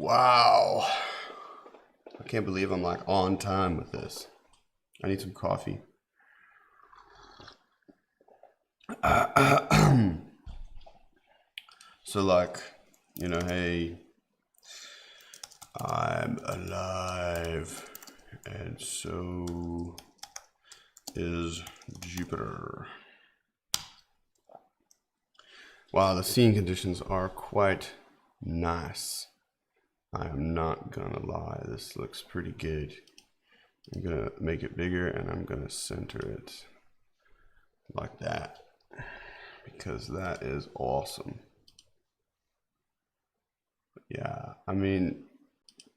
Wow. I can't believe I'm like on time with this. I need some coffee. So like, hey, I'm alive, and so is Jupiter. Wow, the seeing conditions are quite nice. I am not gonna lie, this looks pretty good. I'm gonna make it bigger and I'm gonna center it like that because that is awesome. Yeah, I mean,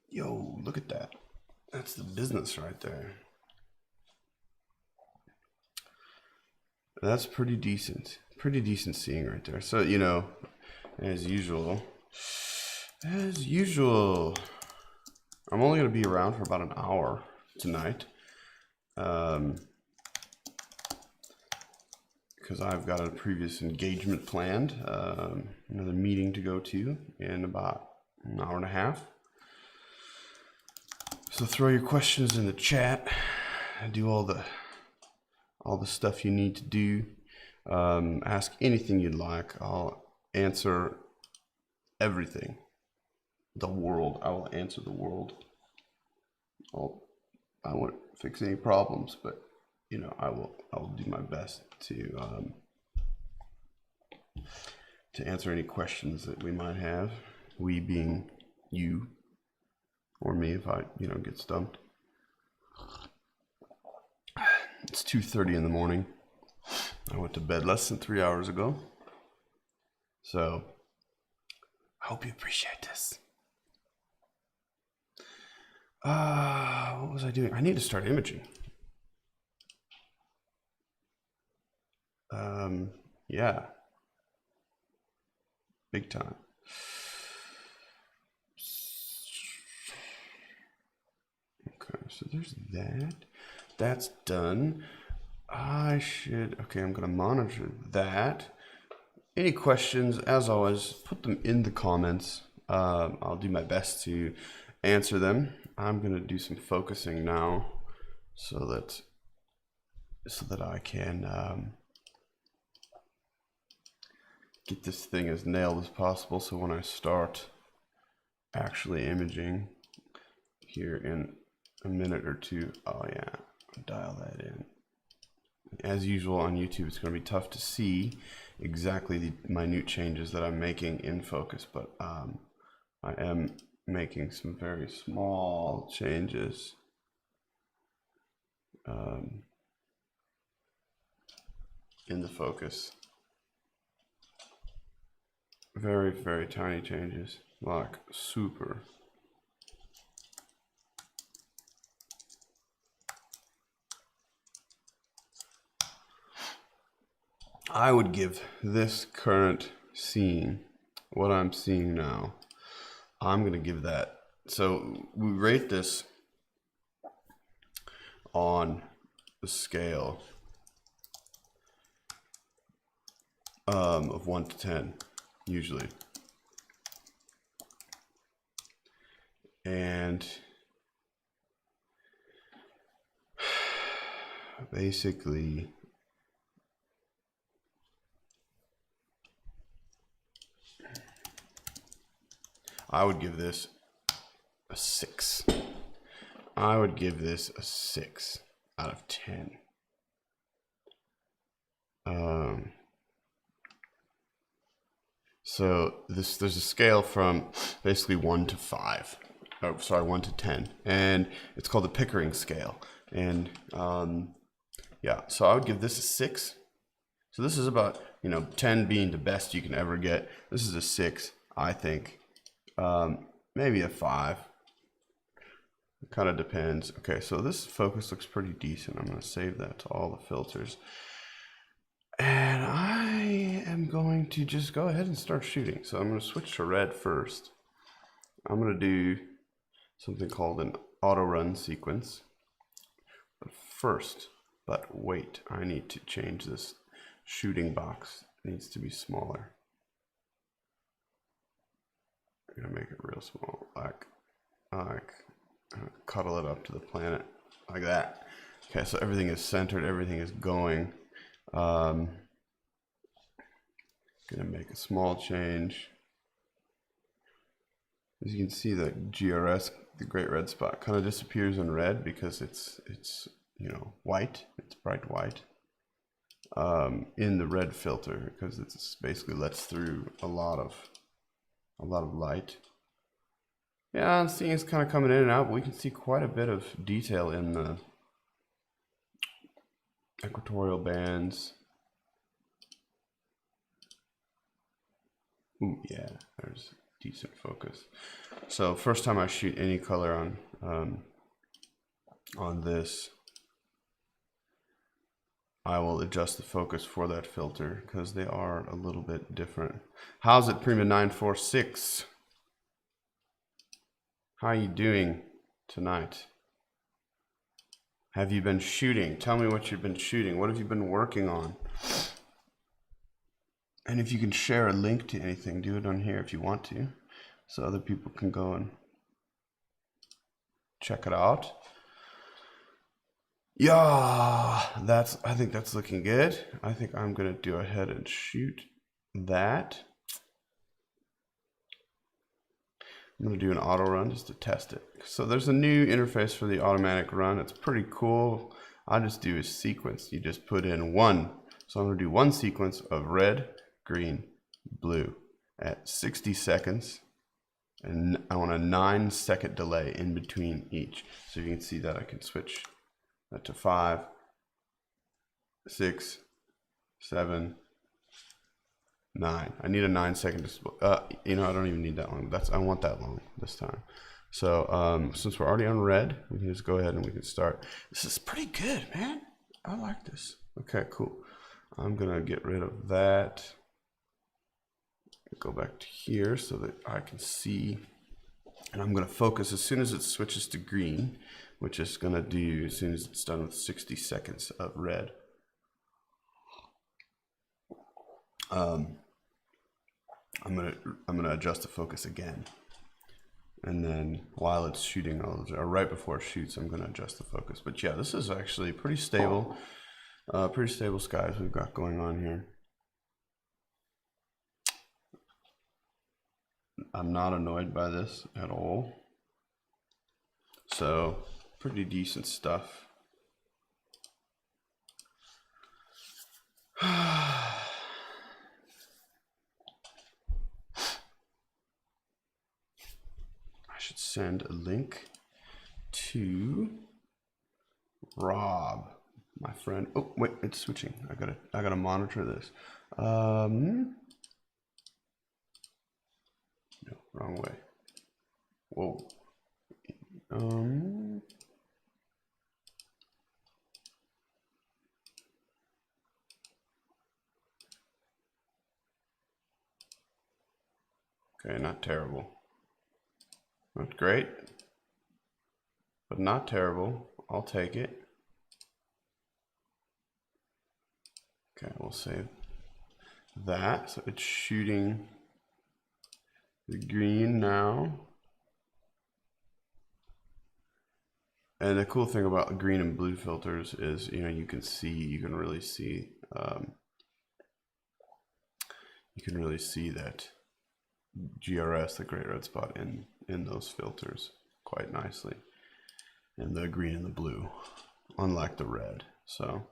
yo, look at that. That's the business right there. That's pretty decent. Pretty decent seeing right there. So, as usual, I'm only going to be around for about an hour tonight. Because I've got a previous engagement planned, another meeting to go to in about an hour and a half. So throw your questions in the chat. Do all the stuff you need to do. Ask anything you'd like. I'll answer everything. The world. I will answer the world. I won't fix any problems, but I will do my best to answer any questions that we might have. We being you or me if I get stumped. It's 2:30 in the morning. I went to bed less than 3 hours ago. So I hope you appreciate this. What was I doing? I need to start imaging. Yeah. Big time. Okay, so there's that. That's done. Okay, I'm gonna monitor that. Any questions, as always, put them in the comments. I'll do my best to answer them. I'm gonna do some focusing now so that I can get this thing as nailed as possible, so when I start actually imaging here in a minute or two, oh yeah, dial that in. As usual on YouTube, it's going to be tough to see exactly the minute changes that I'm making in focus, but I am making some very small changes. In the focus. Very, very tiny changes, like super. I would give this current scene, what I'm seeing now, I'm going to give that. So we rate this on the scale of 1 to 10, usually. And basically, I would give this a 6. I would give this a 6 out of 10. So there's a scale from basically 1 to 5. Oh, sorry, 1 to 10, and it's called the Pickering scale. And yeah, so I would give this a 6. So this is about 10 being the best you can ever get. This is a 6, I think. Maybe a 5. It kind of depends. Okay, so this focus looks pretty decent. I'm going to save that to all the filters. And I am going to just go ahead and start shooting. So I'm going to switch to red first. I'm going to do something called an auto run sequence. But wait, I need to change this shooting box. It needs to be smaller. I'm gonna make it real small, like cuddle it up to the planet like that. Okay, so everything is centered, everything is going. Gonna make a small change. As you can see, the GRS, the great red spot, kind of disappears in red because it's you know, white. It's bright white in the red filter, because it's basically lets through a lot of light. Yeah, I'm seeing it's kind of coming in and out, but we can see quite a bit of detail in the equatorial bands. Ooh, yeah, there's decent focus. So first time I shoot any color on this, I will adjust the focus for that filter because they are a little bit different. How's it, Prima 946? How are you doing tonight? Have you been shooting? Tell me what you've been shooting. What have you been working on? And if you can share a link to anything, do it on here if you want to, so other people can go and check it out. Yeah, I think that's looking good. I think I'm gonna go ahead and shoot that. I'm gonna do an auto run just to test it. So there's a new interface for the automatic run. It's pretty cool. I'll just do a sequence. You just put in one. So I'm gonna do one sequence of red, green, blue at 60 seconds. And I want a 9-second delay in between each. So you can see that I can switch that to 5, 6, 7, 9. I need a 9-second display. You know, I don't even need that long. I want that long this time. So since we're already on red, we can just go ahead and we can start. This is pretty good, man. I like this. Okay, cool. I'm gonna get rid of that. Go back to here so that I can see, and I'm gonna focus as soon as it switches to green, which is gonna do as soon as it's done with 60 seconds of red. I'm gonna adjust the focus again, and then while it's shooting, or right before it shoots, I'm gonna adjust the focus. But yeah, this is actually pretty stable skies we've got going on here. I'm not annoyed by this at all. So pretty decent stuff. I should send a link to Rob, my friend. Oh wait, it's switching. I gotta monitor this. No, wrong way. Whoa. Okay, not terrible. Not great, but not terrible. I'll take it. Okay, we'll save that. So it's shooting the green now. And the cool thing about the green and blue filters is, you know, you can really see that GRS, the great red spot, in those filters quite nicely, and the green and the blue, unlike the red. So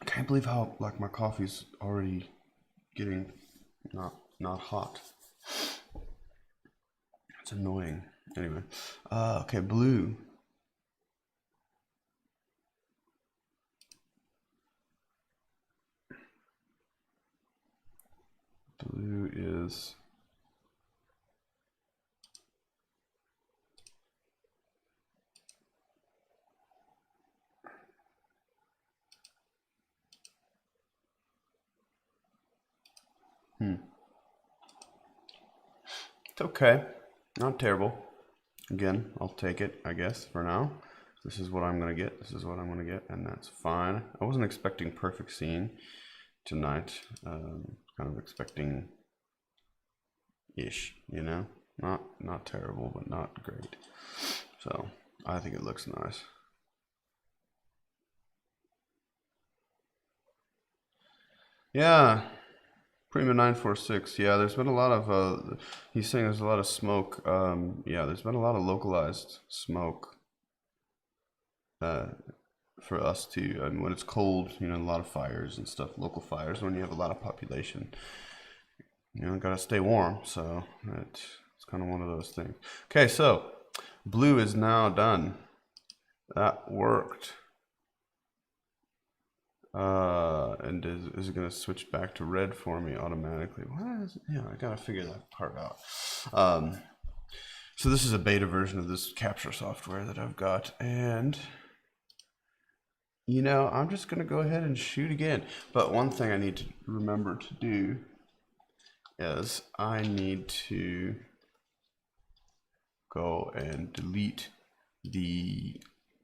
I can't believe how like my coffee's already getting not hot. It's annoying. Anyway, okay, blue. Blue is it's okay, not terrible. Again, I'll take it, I guess, for now. This is what I'm gonna get. This is what I'm gonna get, and that's fine. I wasn't expecting perfect scene tonight. Kind of expecting ish, you know, not terrible, but not great. So I think it looks nice. Yeah, Prima 946. Yeah, there's been a lot of he's saying there's a lot of smoke. Yeah, there's been a lot of localized smoke for us too. And when it's cold, you know, a lot of fires and stuff, local fires. When you have a lot of population, you know, gotta stay warm. So it's kind of one of those things. Okay, so blue is now done. That worked. And is it gonna switch back to red for me automatically? What is it? Yeah, I gotta figure that part out. So this is a beta version of this capture software that I've got, and you know, I'm just gonna go ahead and shoot again. But one thing I need to remember to do is I need to go and delete the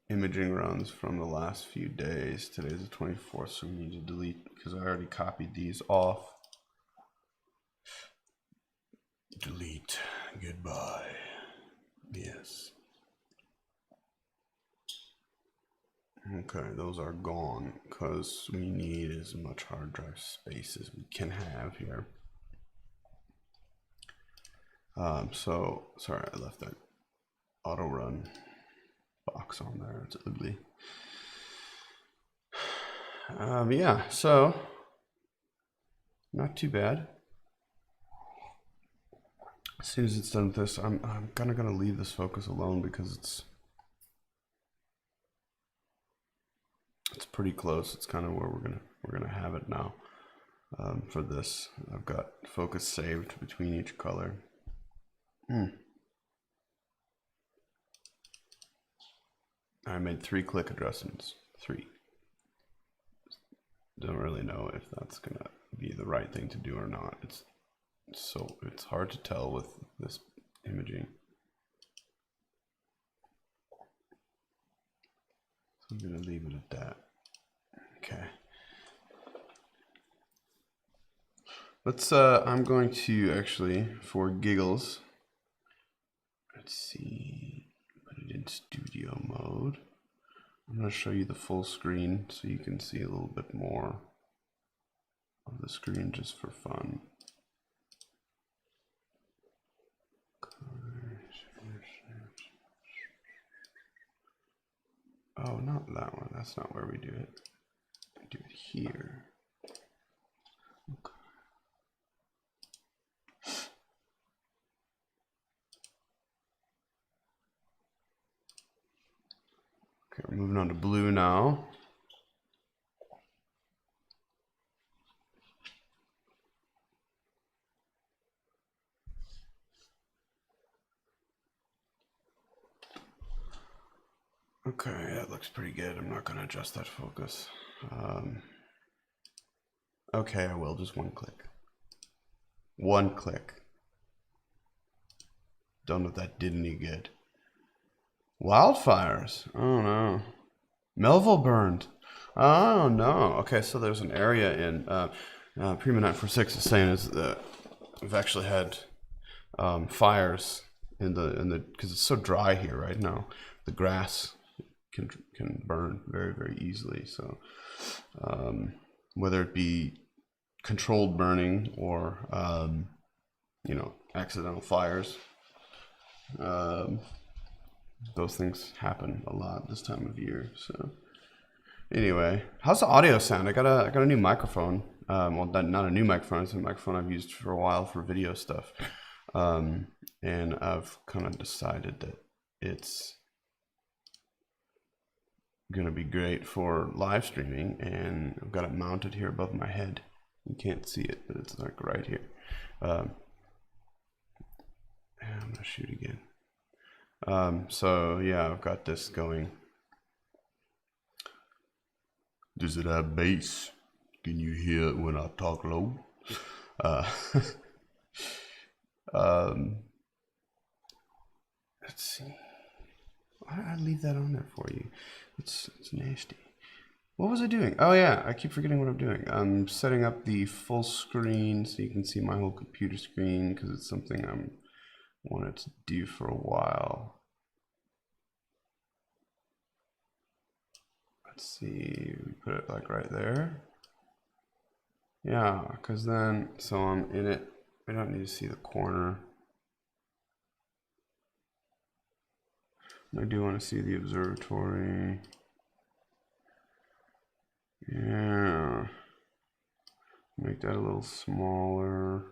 imaging runs from the last few days. Today's the 24th, so we need to delete because I already copied these off. Delete. Goodbye. Yes. Okay, those are gone because we need as much hard drive space as we can have here. So sorry, I left that auto run box on there. It's ugly. Yeah, so not too bad. As soon as it's done with this, I'm kind of gonna leave this focus alone because it's pretty close. It's kind of where we're gonna have it now. For this, I've got focus saved between each color. I made 3 click adjustments. 3. Don't really know if that's gonna be the right thing to do or not. It's hard to tell with this imaging. So I'm gonna leave it at that. Okay. Let's I'm going to actually, for giggles, let's see, put it in studio mode. I'm going to show you the full screen so you can see a little bit more of the screen just for fun. Oh, not that one. That's not where we do it. We do it here. Okay. Okay, we're moving on to blue now. Okay, that looks pretty good. I'm not going to adjust that focus. Okay, I will. Just 1 click. 1 click. Don't know if that did any good. Wildfires. Oh no. Melville burned. Oh no. Okay, so there's an area in Prima 946 is saying is that we've actually had fires in the because it's so dry here right now. The grass can burn very, very easily. So whether it be controlled burning or you know, accidental fires, those things happen a lot this time of year. So anyway, how's the audio sound? I got a new microphone. Well, not a new microphone. It's a microphone I've used for a while for video stuff. And I've kind of decided that it's gonna be great for live streaming, and I've got it mounted here above my head. You can't see it, but it's like right here. I'm gonna shoot again. So yeah, I've got this going. Does it have bass? Can you hear it when I talk low? Let's see. I'll leave that on there for you. It's nasty. What was I doing? Oh yeah, I keep forgetting what I'm doing. I'm setting up the full screen so you can see my whole computer screen because it's something I'm wanted to do for a while. Let's see, we put it like right there. Yeah, because then, so I'm in it. I don't need to see the corner. I do want to see the observatory. Yeah. Make that a little smaller.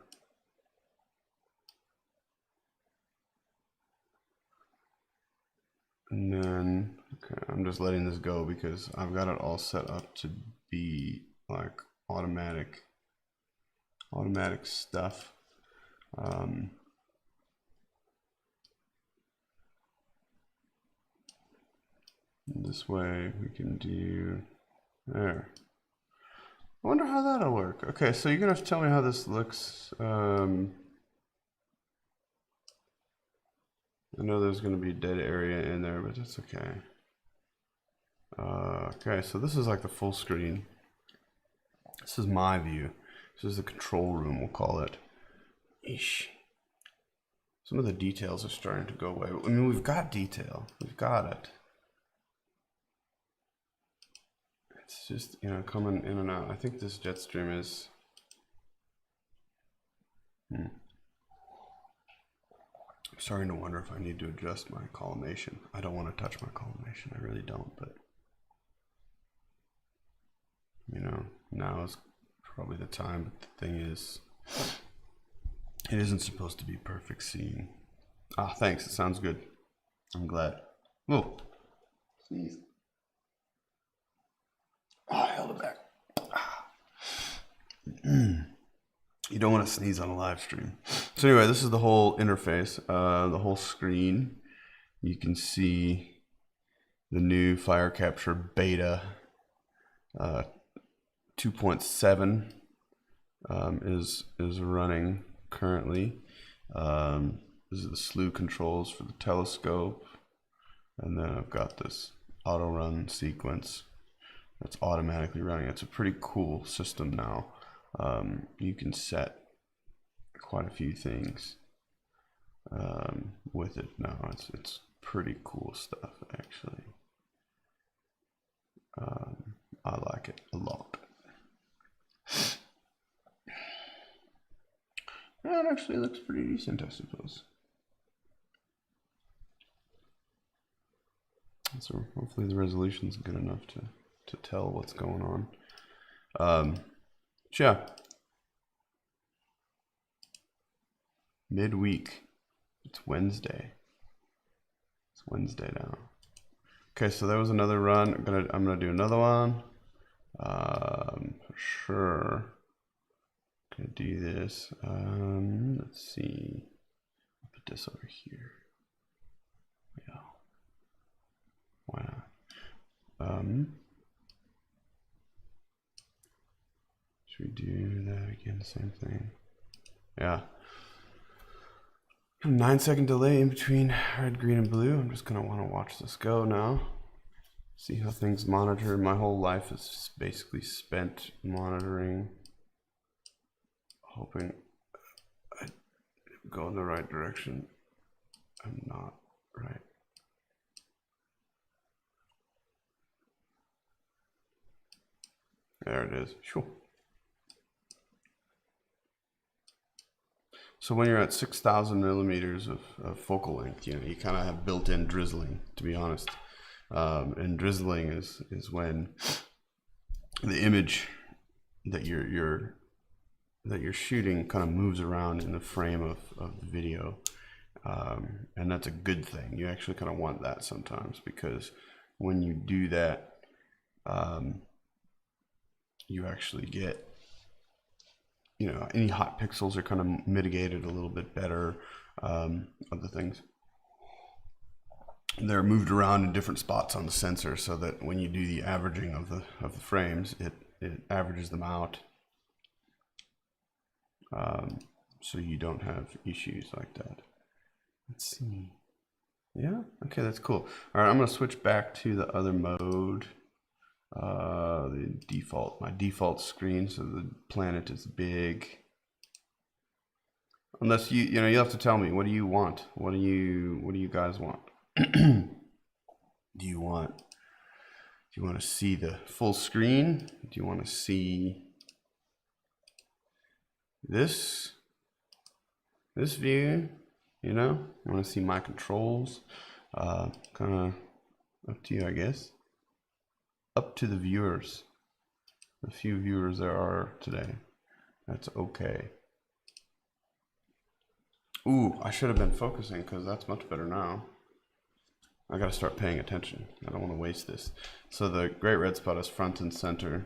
And then, okay, I'm just letting this go because I've got it all set up to be like automatic stuff. This way we can do there. I wonder how that'll work. Okay, so you're gonna have to tell me how this looks. I know there's gonna be a dead area in there, but that's okay. Okay, so this is like the full screen. This is my view. This is the control room, we'll call it. Eesh. Some of the details are starting to go away. I mean, we've got detail. We've got it. It's just, you know, coming in and out. I think this jet stream is... I'm starting to wonder if I need to adjust my collimation. I don't want to touch my collimation. I really don't, but... You know, now is probably the time, but the thing is... It isn't supposed to be perfect scene. Ah, thanks. It sounds good. I'm glad. Whoa. Sneeze. Oh, I held it back. You don't want to sneeze on a live stream. So anyway, this is the whole interface, the whole screen. You can see the new Fire Capture Beta 2.7 is running currently. This is the slew controls for the telescope, and then I've got this auto run sequence that's automatically running. It's a pretty cool system now. You can set quite a few things with it now. It's pretty cool stuff, actually. I like it a lot. It actually looks pretty decent, I suppose. So hopefully the resolution's good enough to tell what's going on. Yeah. Midweek. It's Wednesday. It's Wednesday now. Okay, so there was another run. I'm gonna do another one. For sure. Gonna do this. Let's see. I'll put this over here. Yeah. Why not? Should we do that again? Same thing. Yeah. 9-second delay in between red, green, and blue. I'm just gonna want to watch this go now. See how things monitor. My whole life is basically spent monitoring, hoping I go in the right direction. I'm not right. There it is. Sure. So when you're at 6,000 millimeters of focal length, you know, you kind of have built-in drizzling, to be honest. And drizzling is when the image that you're shooting kind of moves around in the frame of the video, and that's a good thing. You actually kind of want that sometimes, because when you do that, you actually get, you know, any hot pixels are kind of mitigated a little bit better. Other things, they're moved around in different spots on the sensor, so that when you do the averaging of the frames, it averages them out, so you don't have issues like that. Let's see. Yeah, okay, that's cool. All right, I'm gonna switch back to the other mode. my default screen, so the planet is big. Unless you have to tell me, what do you want? What do you guys want? Do you want to see the full screen? Do you want to see this view? You want to see my controls? Kind of up to you, I guess. Up to the viewers. The few viewers there are today. That's okay. Ooh, I should have been focusing because that's much better now. I gotta start paying attention. I don't want to waste this. So the great red spot is front and center.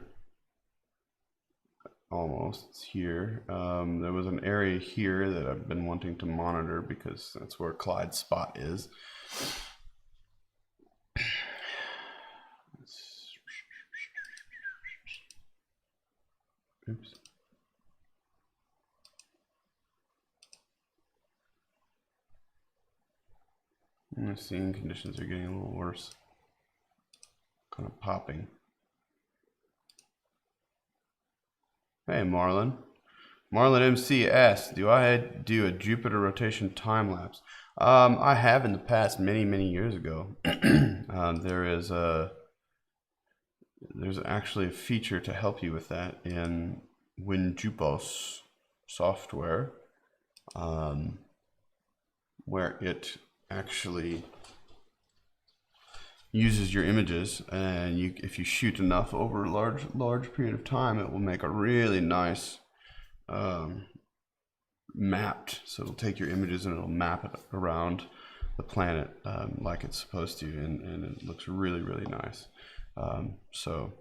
Almost. It's here. There was an area here that I've been wanting to monitor because that's where Clyde's spot is. Oops. The seeing conditions are getting a little worse. Kind of popping. Hey, Marlon. Marlon MC asks, do I do a Jupiter rotation time lapse? I have in the past, many years ago. There's actually a feature to help you with that in WinJupos software, where it actually uses your images, and if you shoot enough over a large period of time, it will make a really nice mapped. So it'll take your images and it'll map it around the planet like it's supposed to, and it looks really nice. So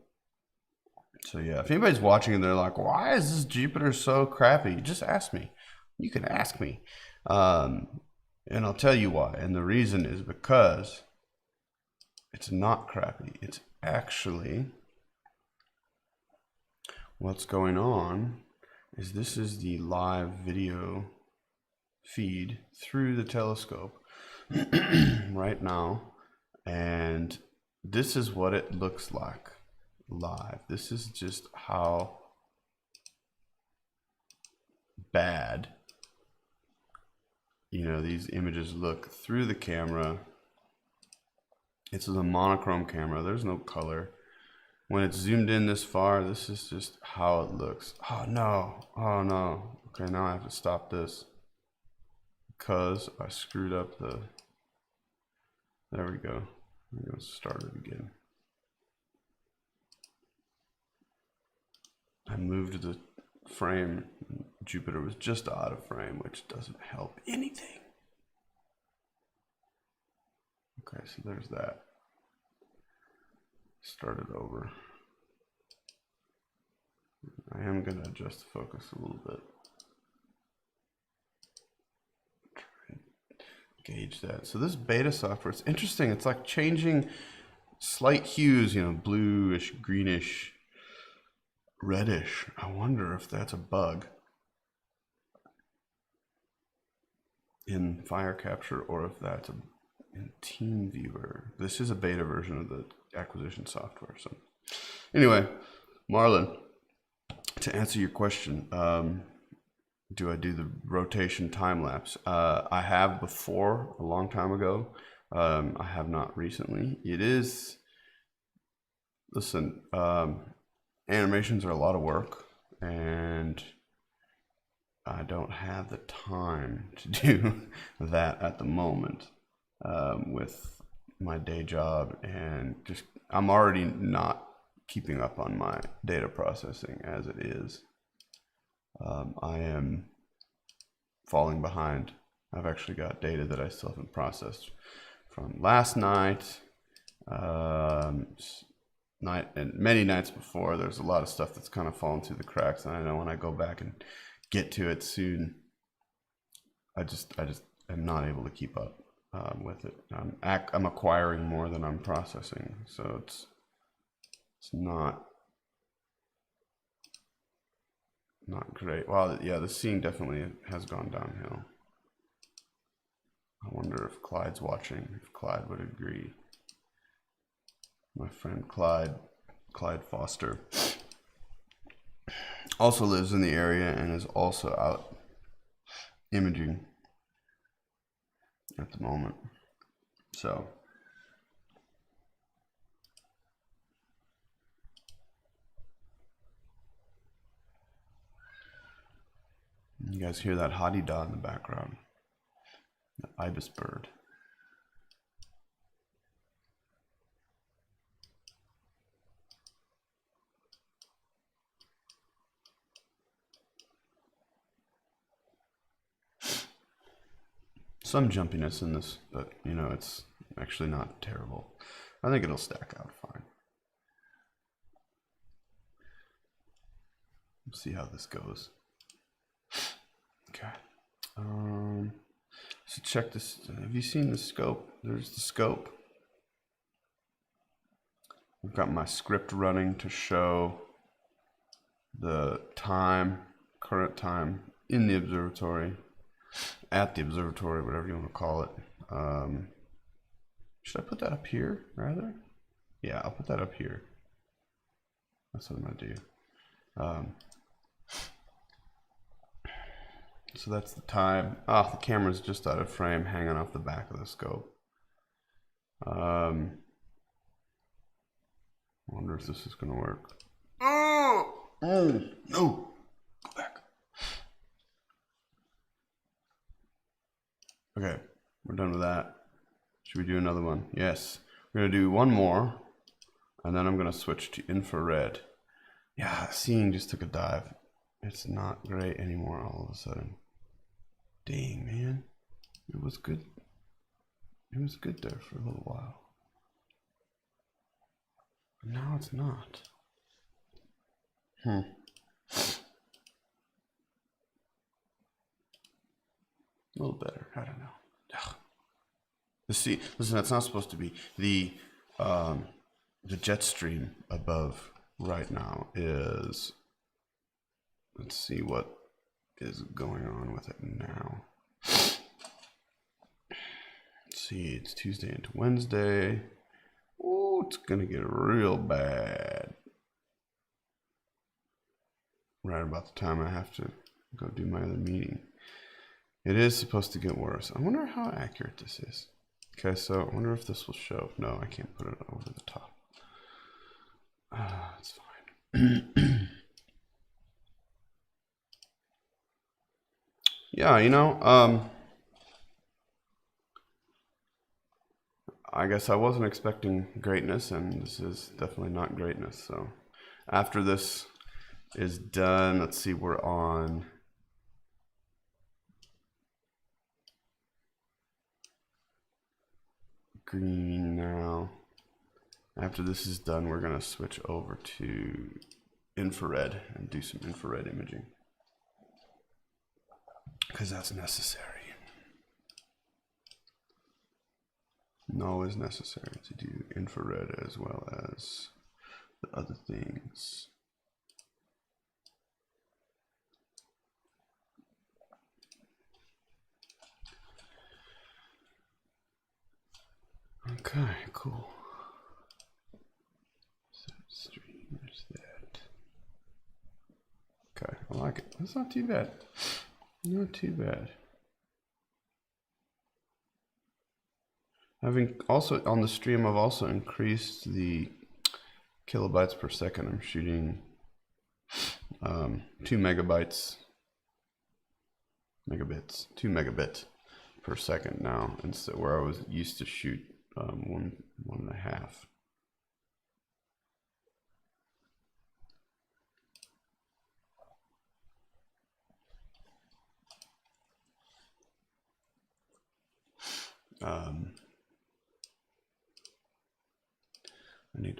yeah, if anybody's watching and they're like, why is this Jupiter so crappy, just ask me. You can ask me, and I'll tell you why. And the reason is because it's not crappy. It's actually, what's going on is this is the live video feed through the telescope right now, and this is what it looks like live. This is just how bad these images look through the camera. It's a monochrome camera. There's no color. When it's zoomed in this far, this is just how it looks. Oh no. Okay, now I have to stop this because I screwed up the, there we go. I'm going to start it again. I moved the frame. Jupiter was just out of frame, which doesn't help anything. Okay, so there's that. Start it over. I am going to adjust the focus a little bit. Try and gauge that. So this beta software, it's interesting. It's like changing slight hues, bluish, greenish, reddish. I wonder if that's a bug in Fire Capture or if that's in TeamViewer. This is a beta version of the acquisition software. So anyway, Marlon, to answer your question, do I do the rotation time lapse? I have before, a long time ago. I have not recently. It is, listen, animations are a lot of work, and I don't have the time to do that at the moment with my day job, and just I'm already not keeping up on my data processing as it is. I am falling behind. I've actually got data that I still haven't processed from last night, and many nights before. There's a lot of stuff that's kind of fallen through the cracks, and I know when I go back and get to it soon, I just am not able to keep up with it. I'm acquiring more than I'm processing, so it's not great. Well, yeah, the seeing definitely has gone downhill. I wonder if Clyde's watching, if Clyde would agree. My friend Clyde Clyde Foster, also lives in the area and is also out imaging at the moment. So you guys hear that hottie dot in the background, the ibis bird. Some jumpiness in this, but you know, it's actually not terrible. I think it'll stack out fine. We'll see how this goes. Okay. So check this. Have you seen the scope? There's the scope. I've got my script running to show the time, current time in the observatory, at the observatory, whatever you want to call it. Should I put that up here rather? Yeah, I'll put that up here. That's what I'm gonna do. So that's the time. Ah, the camera's just out of frame, hanging off the back of the scope. Wonder if this is gonna work. Oh, no, go back. Okay, we're done with that. Should we do another one? Yes, we're gonna do one more, and then I'm gonna switch to infrared. Yeah, seeing just took a dive. It's not great anymore all of a sudden. Dang, man, it was good. It was good there for a little while. Now it's not. A little better. I don't know. Ugh. See, listen, that's not supposed to be the jet stream above right now is. Let's see what is going on with it now. Let's see, it's Tuesday into Wednesday. Oh, it's gonna get real bad right about the time I have to go do my other meeting. It is supposed to get worse. I wonder how accurate this is. Okay, so I wonder if this will show. No, I can't put it over the top. It's fine. Yeah, you know, I guess I wasn't expecting greatness, and this is definitely not greatness. So after this is done, let's see, we're on green now. After this is done, we're going to switch over to infrared and do some infrared imaging, because that's necessary. Always necessary to do infrared as well as the other things. Okay, cool. Stream, there's that. Okay, I like it. That's not too bad. Not too bad. Having also on the stream, I've also increased the kilobytes per second. I'm shooting 2 megabits per second now, instead where I was used to shoot 1.5.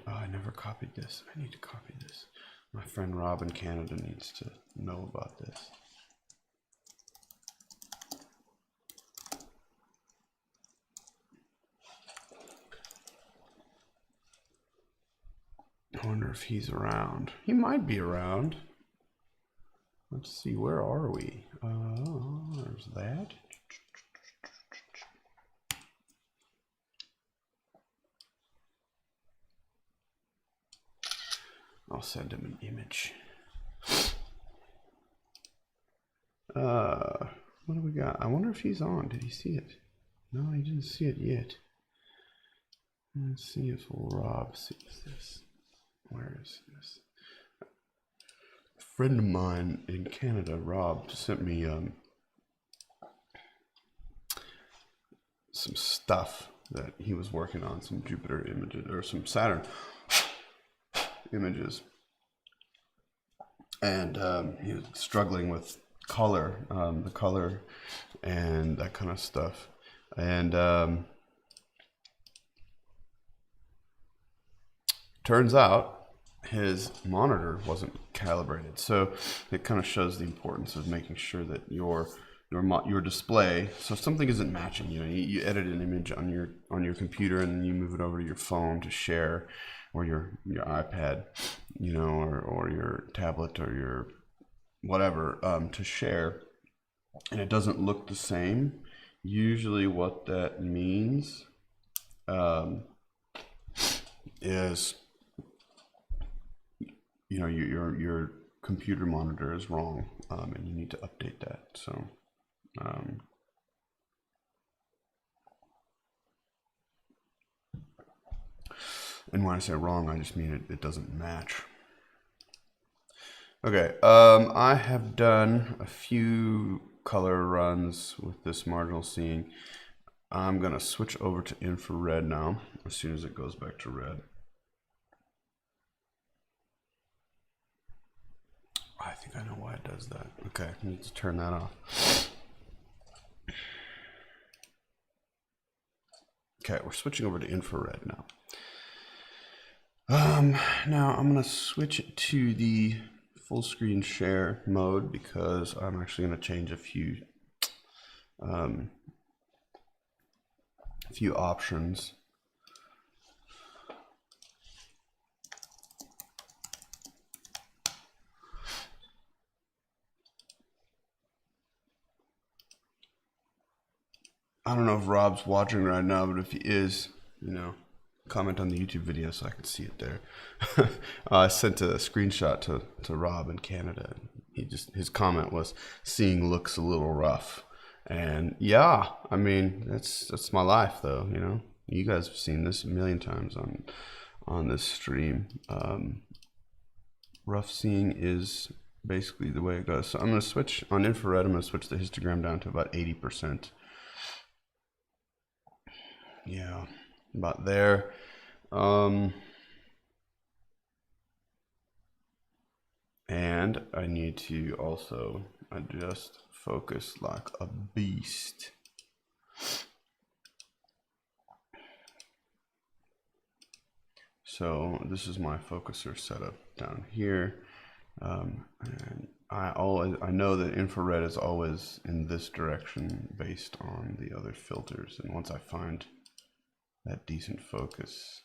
I never copied this. I need to copy this. My friend Rob in Canada needs to know about this. I wonder if he's around. He might be around. Let's see, where are we? There's that. I'll send him an image. What do we got? I wonder if he's on. Did he see it? No, he didn't see it yet. Let's see if Rob sees this. Where is this? A friend of mine in Canada, Rob, sent me some stuff that he was working on, some Jupiter images or some Saturn images, and he was struggling with color, the color and that kind of stuff, and turns out his monitor wasn't calibrated. So it kind of shows the importance of making sure that your display, so if something isn't matching, you edit an image on your computer and then you move it over to your phone to share, or your iPad, or your tablet or your whatever, to share, and it doesn't look the same. Usually what that means is your computer monitor is wrong, and you need to update that. So and when I say wrong, I just mean it doesn't match. Okay, I have done a few color runs with this marginal seeing. I'm gonna switch over to infrared now as soon as it goes back to red. I think I know why it does that. Okay, I need to turn that off. Okay, we're switching over to infrared now. Now I'm gonna switch it to the full screen share mode because I'm actually gonna change a few options. I don't know if Rob's watching right now, but if he is, comment on the YouTube video so I can see it there. I sent a screenshot to Rob in Canada. His comment was, "Seeing looks a little rough," and yeah, I mean that's my life though. You guys have seen this a million times on this stream. Rough seeing is basically the way it goes. So I'm going to switch on infrared. I'm going to switch the histogram down to about 80%. Yeah, about there. And I need to also adjust focus like a beast. So this is my focuser setup down here, and I know that infrared is always in this direction based on the other filters, and once I find that decent focus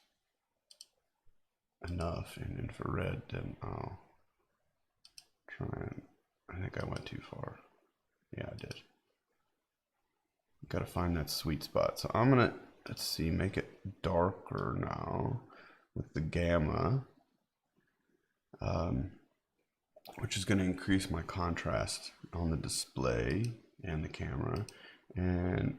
enough in infrared, then I'll try and, I think I went too far. Yeah, I did. Gotta find that sweet spot. So I'm gonna, let's see, make it darker now with the gamma, which is gonna increase my contrast on the display and the camera. And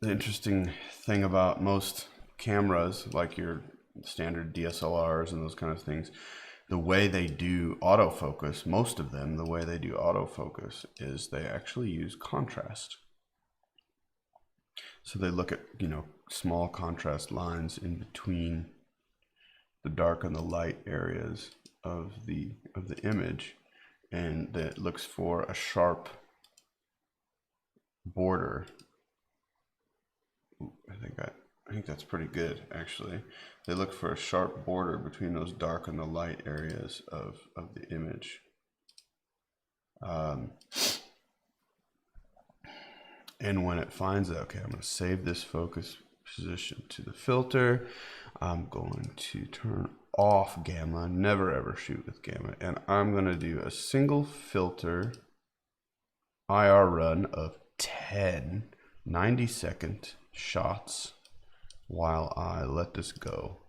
the interesting thing about most cameras, like your standard DSLRs and those kind of things, the way they do autofocus, most of them, the way they do autofocus is they actually use contrast. So they look at, small contrast lines in between the dark and the light areas of the image, and that looks for a sharp border. I think that's pretty good, actually. They look for a sharp border between those dark and the light areas of the image. And when it finds that, okay, I'm going to save this focus position to the filter. I'm going to turn off gamma, never ever shoot with gamma. And I'm going to do a single filter IR run of 10 90-second shots while I let this go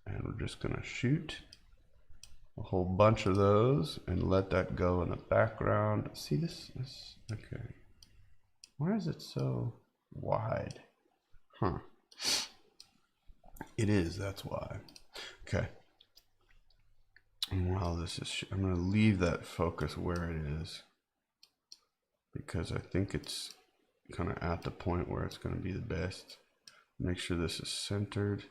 and we're just gonna shoot a whole bunch of those and let that go in the background. See this, okay. Why is it so wide? Huh. It is, that's why. Okay. And while this is, I'm gonna leave that focus where it is because I think it's kind of at the point where it's gonna be the best. Make sure this is centered.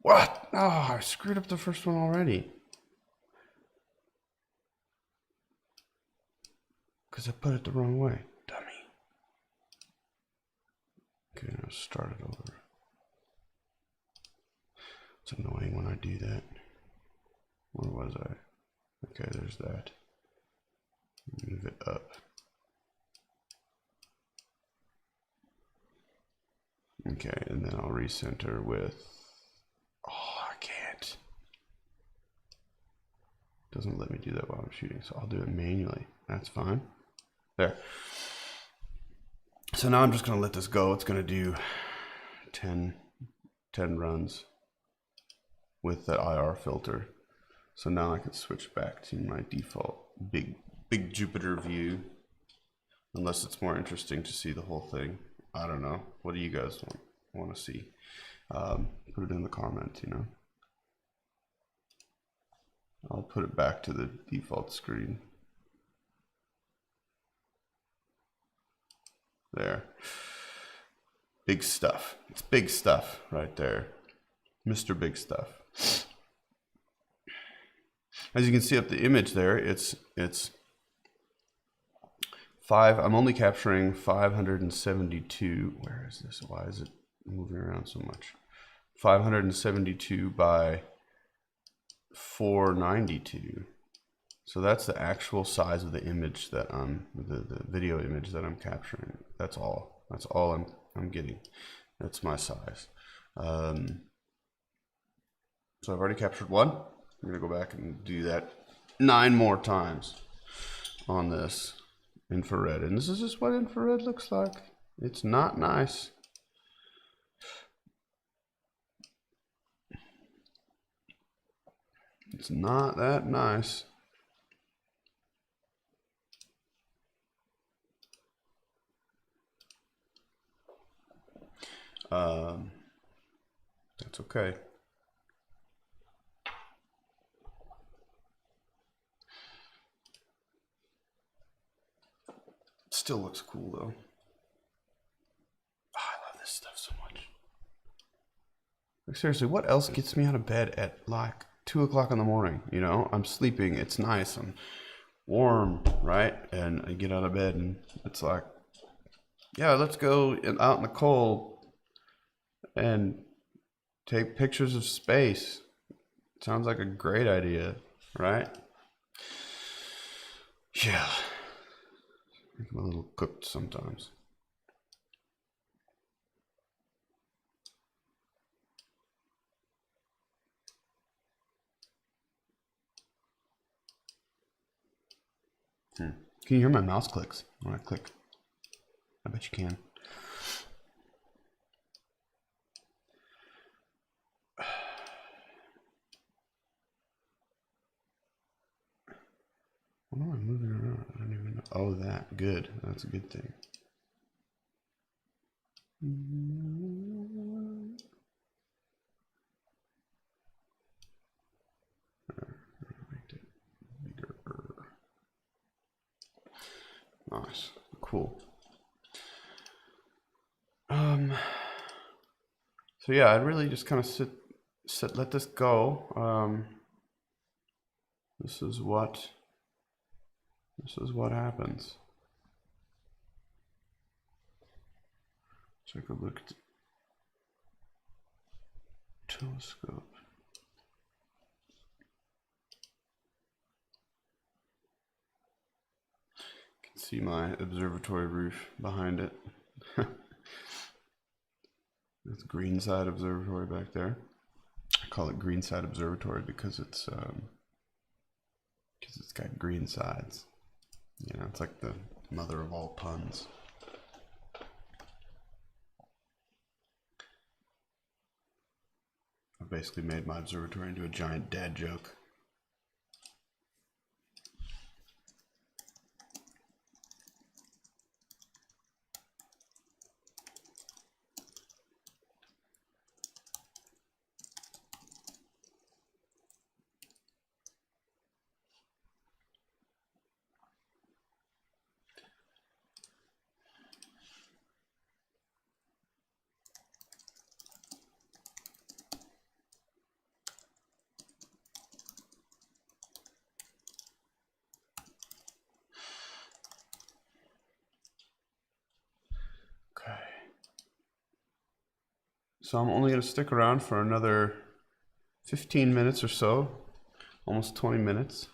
What? Oh, I screwed up the first one already. Because I put it the wrong way. Dummy. Okay, now start it over. It's annoying when I do that. Where was I? Okay, there's that. Move it up. Okay, and then I'll recenter with... Oh, I can't. Doesn't let me do that while I'm shooting, so I'll do it manually. That's fine. There. So now I'm just going to let this go. It's going to do 10 runs with that IR filter. So now I can switch back to my default big Jupiter view. Unless it's more interesting to see the whole thing. I don't know. What do you guys want to see? Put it in the comments, you know. I'll put it back to the default screen. There. Big stuff. It's big stuff right there. Mr. Big Stuff. As you can see up the image there, it's 5. I'm only capturing 572. Where is this? Why is it moving around so much? 572 by 492. So that's the actual size of the image that the video image that I'm capturing. That's all. That's all I'm getting. That's my size. So I've already captured one. I'm gonna go back and do that 9 more times on this infrared. And this is just what infrared looks like. It's not nice. It's not that nice. That's okay. Still looks cool though. Oh, I love this stuff so much. Like seriously, what else gets me out of bed at like 2 o'clock in the morning? You know, I'm sleeping, it's nice, I'm warm, right? And I get out of bed and it's like, yeah, let's go out in the cold and take pictures of space. Sounds like a great idea, right? Yeah. I'm a little cooked sometimes. Can you hear my mouse clicks when I click? I bet you can. What am I moving around? I don't even know. Oh, that. Good. That's a good thing. Make it bigger. Nice. Cool. So yeah, I'd really just kind of let this go. This is what happens. Take a look at the telescope. You can see my observatory roof behind it. That's Greenside Observatory back there. I call it Greenside Observatory because it's got green sides. You know, it's like the mother of all puns. basically made my observatory into a giant dad joke. So I'm only going to stick around for another 15 minutes or so, almost 20 minutes,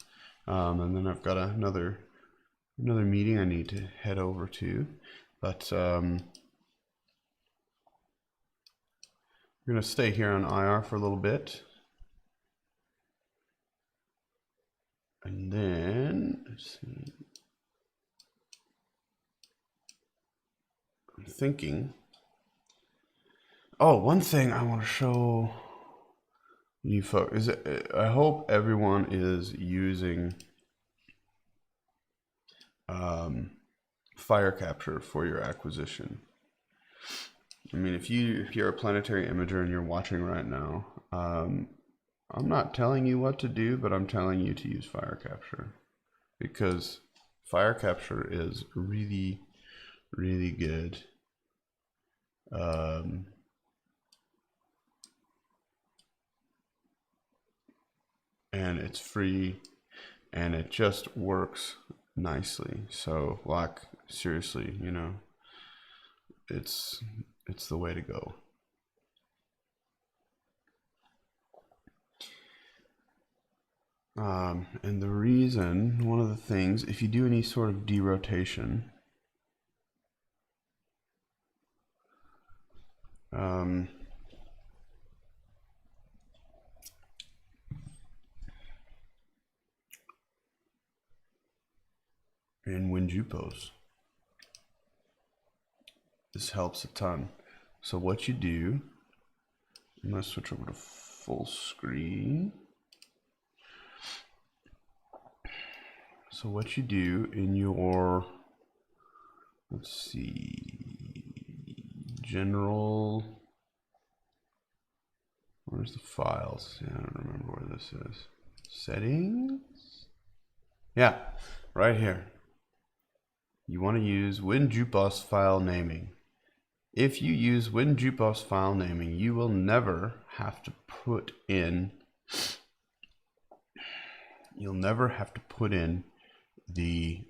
and then I've got another meeting I need to head over to. But we're going to stay here on IR for a little bit, and then let's see. I'm thinking. Oh, one thing I want to show you folks is I hope everyone is using fire capture for your acquisition. I mean, if you're a planetary imager and you're watching right now, I'm not telling you what to do, but I'm telling you to use fire capture, because fire capture is really, really good. And it's free, and it just works nicely. So, like, seriously, you know, it's the way to go. And the reason, one of the things, if you do any sort of derotation, in WinJupos, this helps a ton. So what you do, I'm going to switch over to full screen. So what you do in your, let's see, general, where's the files? Yeah, I don't remember where this is. Settings? Yeah, right here. You want to use WinJupos file naming. If you use WinJupos file naming, you will never have to put in, the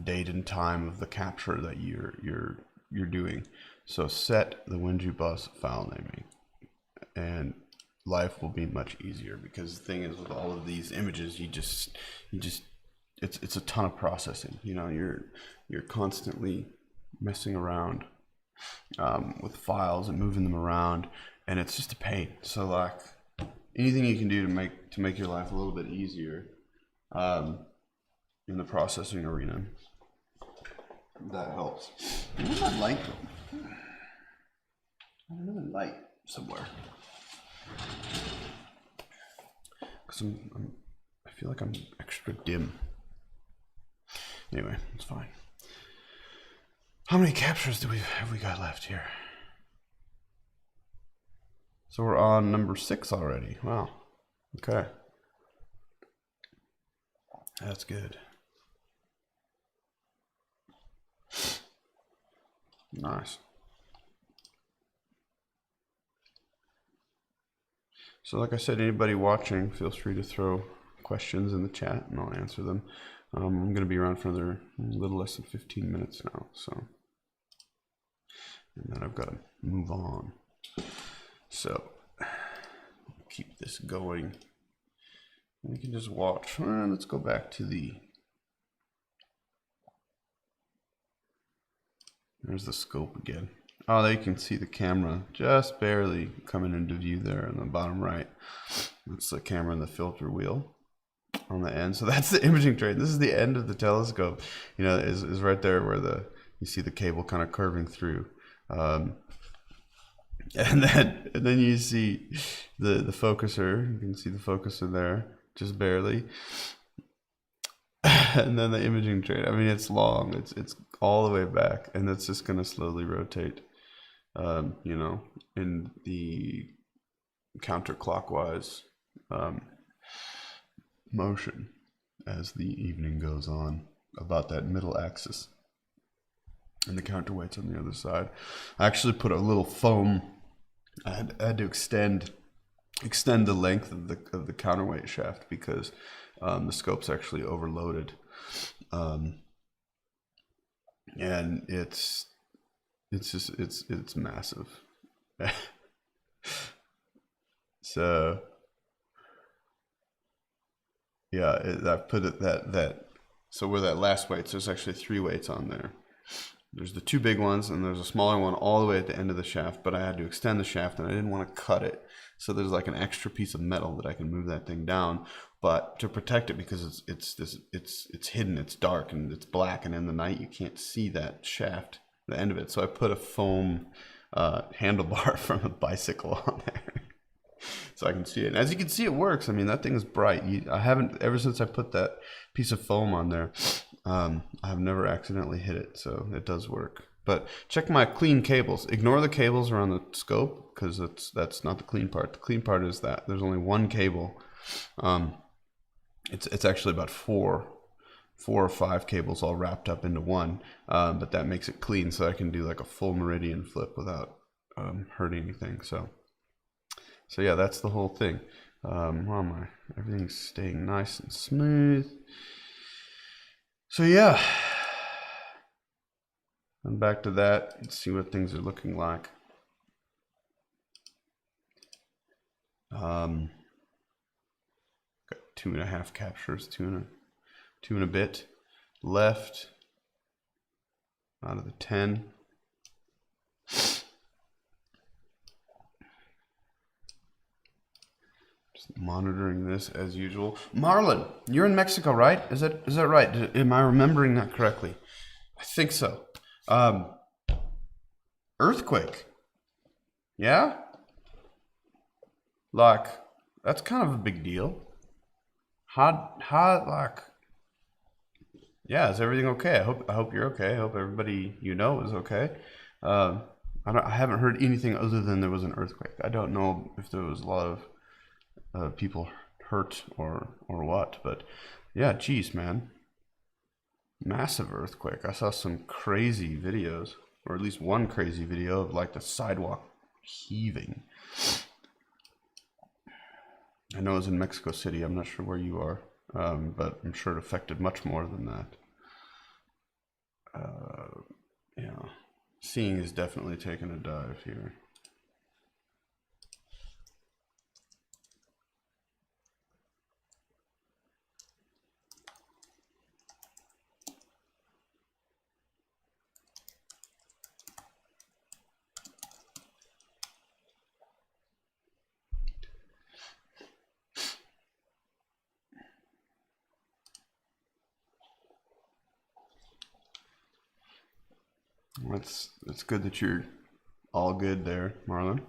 date and time of the capture that you're doing. So set the WinJupos file naming, and life will be much easier, because the thing is, with all of these images, it's a ton of processing. You know, you're constantly messing around with files and moving them around, and it's just a pain. So, like, anything you can do to make your life a little bit easier in the processing arena, that helps. Where's my light go? I have another light somewhere. Because I feel like I'm extra dim. Anyway, it's fine. How many captures have we got left here? So we're on number 6 already. Wow. Okay. That's good. Nice. So like I said, anybody watching, feel free to throw questions in the chat and I'll answer them. I'm going to be around for another little less than 15 minutes now, so, and then I've got to move on. So keep this going. We can just watch. Let's go back to there's the scope again. Oh, there you can see the camera just barely coming into view there in the bottom right. That's the camera and the filter wheel on the end. So that's the imaging tray. This is the end of the telescope. You know, is right there where the you see the cable kind of curving through. And then you see the focuser. You can see the focuser there, just barely. And then the imaging train. I mean, it's long. It's all the way back, and it's just gonna slowly rotate. You know, in the counterclockwise motion as the evening goes on, about that middle axis. And the counterweight's on the other side. I actually put a little foam. I had to extend the length of the counterweight shaft because the scope's actually overloaded, and it's massive. So yeah, I put it that so where that last weight, there's actually 3 weights on there. There's the 2 big ones, and there's a smaller one all the way at the end of the shaft, but I had to extend the shaft, and I didn't want to cut it. So there's like an extra piece of metal that I can move that thing down, but to protect it, because it's hidden, it's dark, and it's black, and in the night you can't see that shaft, the end of it. So I put a foam handlebar from a bicycle on there, so I can see it. And as you can see, it works. I mean, that thing is bright. I haven't, ever since I put that piece of foam on there, I've never accidentally hit it, so it does work. But check my clean cables. Ignore the cables around the scope, because that's not the clean part. The clean part is that there's only 1 cable. It's actually about 4 or 5 cables all wrapped up into one, but that makes it clean, so I can do like a full meridian flip without hurting anything. So yeah, that's the whole thing. Where am I? Everything's staying nice and smooth. So yeah, and back to that. Let's see what things are looking like. Got 2.5 captures, two and a bit left out of the 10. Just monitoring this as usual. Marlon, you're in Mexico, right? Is that right? Am I remembering that correctly? I think so. Earthquake. Yeah? Like, that's kind of a big deal. How like, yeah, is everything okay? I hope you're okay. I hope everybody you know is okay. I haven't heard anything other than there was an earthquake. I don't know if there was a lot of people hurt or what, but yeah, geez, man. Massive earthquake. I saw some crazy videos, or at least one crazy video of like the sidewalk heaving. I know it was in Mexico City. I'm not sure where you are, but I'm sure it affected much more than that. Yeah, seeing is definitely taking a dive here. It's good that you're all good there, Marlon.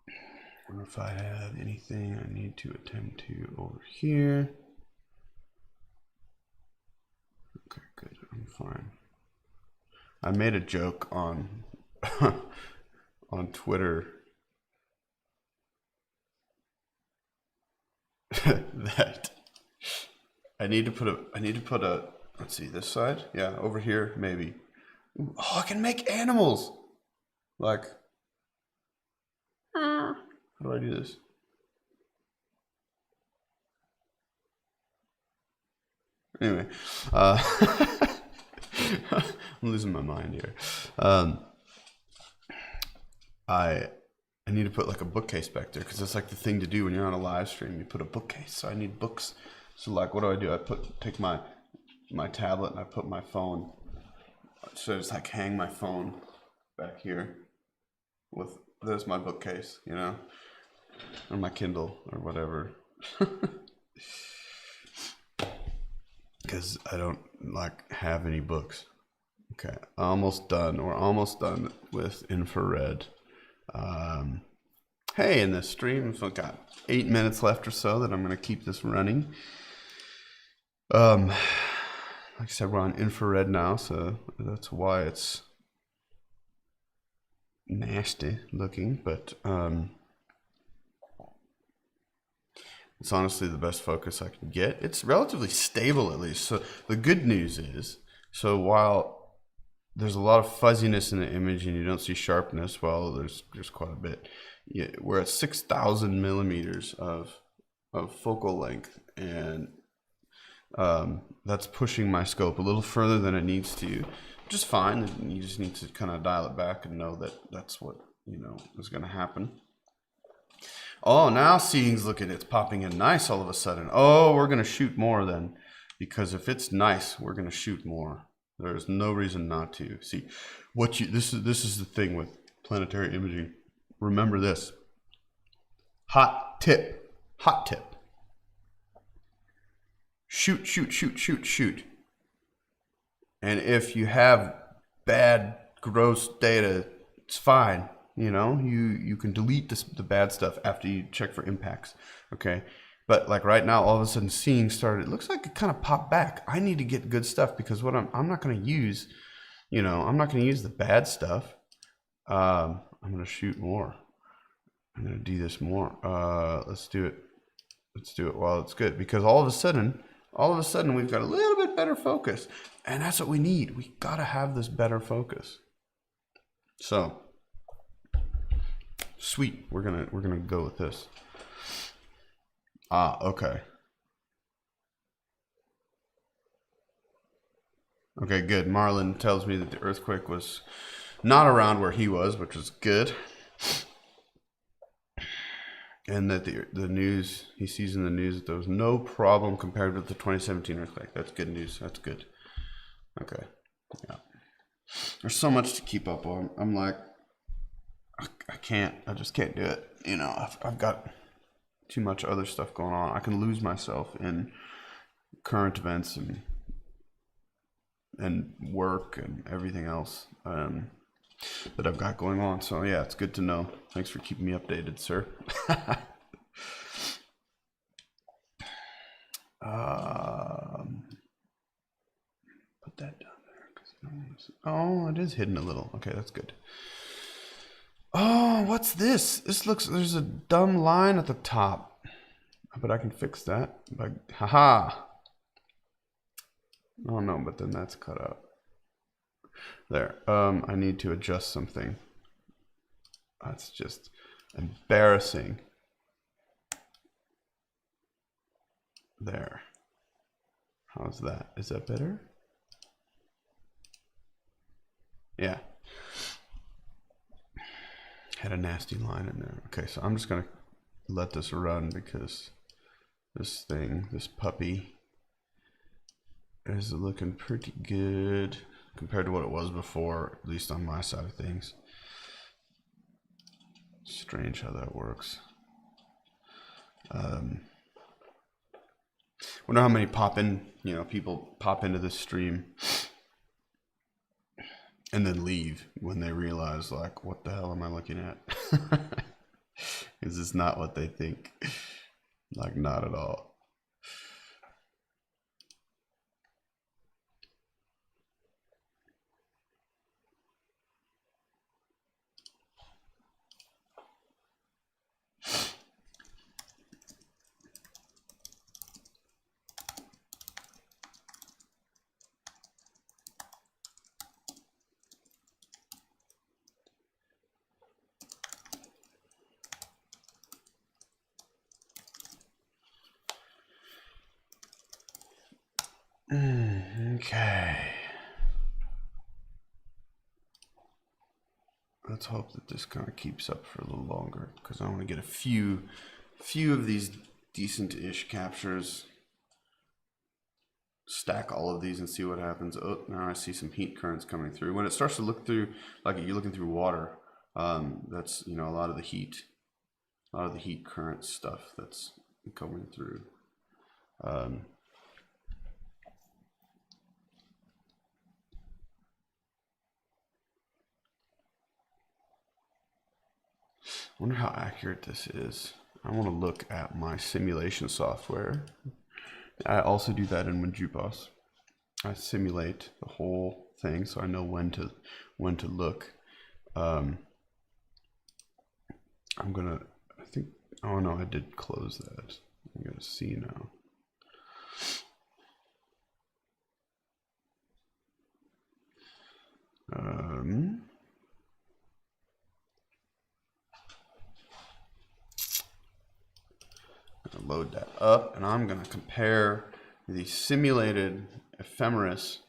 I wonder if I have anything I need to attend to over here. Okay, good. I'm fine. I made a joke on on Twitter that I need to put a let's see, this side? Yeah, over here, maybe. Ooh, oh, I can make animals! Like, how do I do this? Anyway, I'm losing my mind here. I need to put like a bookcase back there, because that's like the thing to do when you're on a live stream. You put a bookcase, so I need books. So like, what do? I take my tablet and I put my phone. So it's like hang my phone back here with, there's my bookcase, you know, or my Kindle or whatever. Because I don't like have any books. Okay, almost done. We're almost done with infrared. Hey, in this stream, I've got 8 minutes left or so that I'm going to keep this running. Like I said, we're on infrared now, so that's why it's nasty looking, but it's honestly the best focus I can get. It's relatively stable at least. So the good news is, so while there's a lot of fuzziness in the image and you don't see sharpness, well, there's quite a bit. Yeah, we're at 6,000 millimeters of focal length, and that's pushing my scope a little further than it needs to, which is fine. You just need to kind of dial it back and know that that's what, you know, is going to happen. Oh, now seeing's looking, it's popping in nice all of a sudden. Oh, we're going to shoot more then, because if it's nice, we're going to shoot more. There's no reason not to. See, this is the thing with planetary imaging. Remember this. Hot tip. Hot tip. Shoot, shoot, shoot, shoot, shoot. And if you have bad, gross data, it's fine. You know, you can delete the bad stuff after you check for impacts. Okay. But like right now, all of a sudden seeing started, it looks like it kind of popped back. I need to get good stuff because what I'm not going to use, you know, I'm not going to use the bad stuff. I'm going to shoot more. I'm going to do this more. Let's do it. Let's do it while it's good, because all of a sudden we've got a little bit better focus, and that's what we need. We got to have this better focus. So sweet. We're going to go with this. Okay. Okay, good. Marlon tells me that the earthquake was not around where he was, which is good. And that the news, he sees in the news that there was no problem compared with the 2017 earthquake. That's good news. That's good. Okay. Yeah. There's so much to keep up on. I'm like, I just can't do it. You know, I've got too much other stuff going on. I can lose myself in current events and work and everything else that I've got going on. So yeah, it's good to know. Thanks for keeping me updated, sir. Put that down there. Oh, it is hidden a little. Okay, that's good. Oh, what's this? This looks, there's a dumb line at the top, but I can fix that. Haha. Oh no, but then that's cut out. There. I need to adjust something. That's just embarrassing. There. How's that? Is that better? Yeah. Had a nasty line in there. Okay, so I'm just gonna let this run because this puppy is looking pretty good compared to what it was before, at least on my side of things. Strange how that works. Wonder how many people pop into this stream and then leave when they realize, like, what the hell am I looking at? Is this not what they think? Like, not at all. Okay. Let's hope that this kind of keeps up for a little longer, because I want to get a few of these decent-ish captures. Stack all of these and see what happens. Oh, now I see some heat currents coming through. When it starts to look through, like you're looking through water, that's, you know, a lot of the heat current stuff that's coming through. wonder how accurate this is. I want to look at my simulation software. I also do that in WinJupos. I simulate the whole thing so I know when to look. I'm gonna, I think, oh no, I did close that. I'm gonna see now. Load that up, and I'm going to compare the simulated ephemeris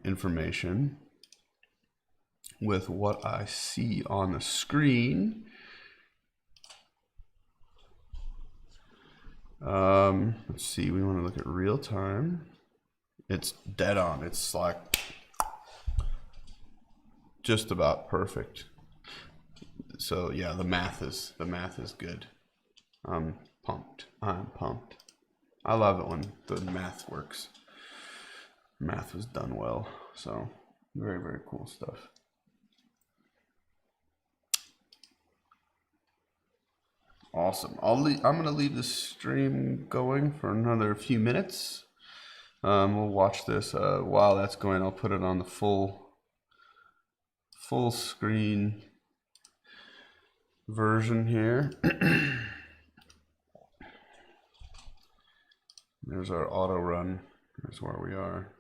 information with what I see on the screen. Let's see, we want to look at real time. It's dead on. It's like just about perfect. So yeah, the math is good. I'm pumped. I love it when the math works. Math was done well. So very, very cool stuff. Awesome. I'm going to leave the stream going for another few minutes. We'll watch this. While that's going, I'll put it on the full screen version here. There's our auto run. There's where we are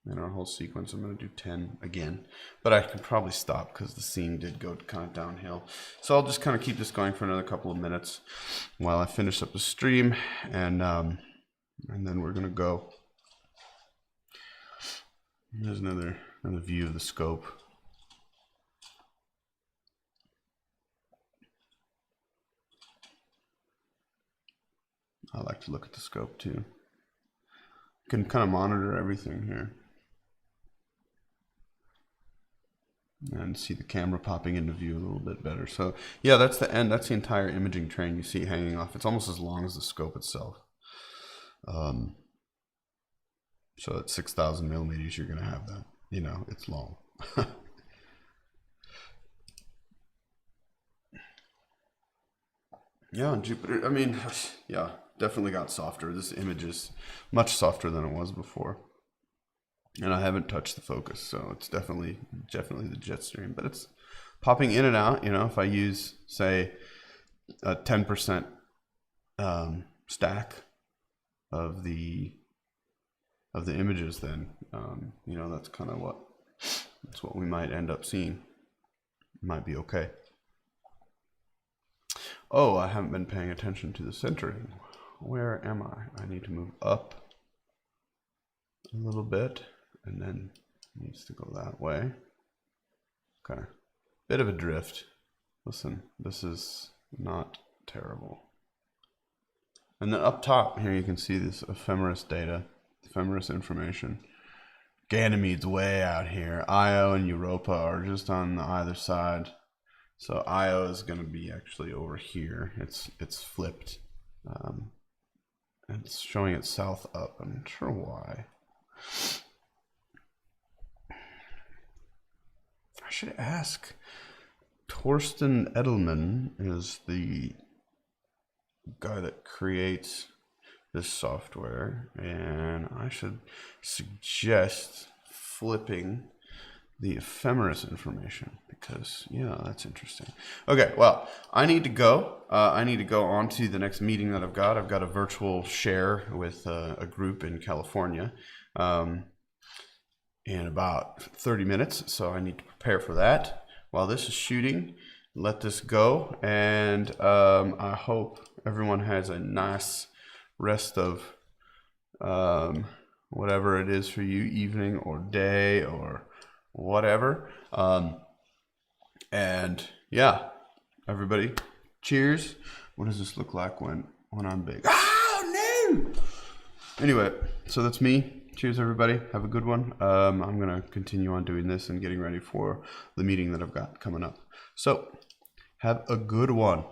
in our whole sequence. I'm going to do 10 again, but I can probably stop because the scene did go kind of downhill. So I'll just kind of keep this going for another couple of minutes while I finish up the stream, and then we're going to go. There's another view of the scope. I like to look at the scope too. You can kind of monitor everything here and see the camera popping into view a little bit better. So yeah, that's the end. That's the entire imaging train you see hanging off. It's almost as long as the scope itself. So at 6,000 millimeters, you're going to have that. You know, it's long. Yeah, on Jupiter, I mean, yeah, definitely got softer. This image is much softer than it was before. And I haven't touched the focus, so it's definitely the jet stream. But it's popping in and out. You know, if I use, say, a 10% stack of the images, then you know, that's kind of what we might end up seeing. Might be okay. Oh, I haven't been paying attention to the centering. Where am I? I need to move up a little bit, and then it needs to go that way. Okay, bit of a drift. Listen, this is not terrible. And then up top here, you can see this ephemeris data, ephemeris information. Ganymede's way out here. Io and Europa are just on either side. So Io is going to be actually over here. It's flipped. It's showing it south up. I'm not sure why. I should ask. Torsten Edelman is the guy that creates this software, and I should suggest flipping the ephemeris information, because yeah, that's interesting. Okay, well, I need to go. I need to go on to the next meeting that I've got. I've got a virtual share with a group in California in about 30 minutes, so I need to prepare for that. While this is shooting, let this go, and I hope everyone has a nice rest of whatever it is for you, evening or day or whatever. And yeah, everybody, cheers. What does this look like when I'm big? Oh no! Anyway, so that's me. Cheers, everybody. Have a good one. I'm gonna continue on doing this and getting ready for the meeting that I've got coming up. So have a good one.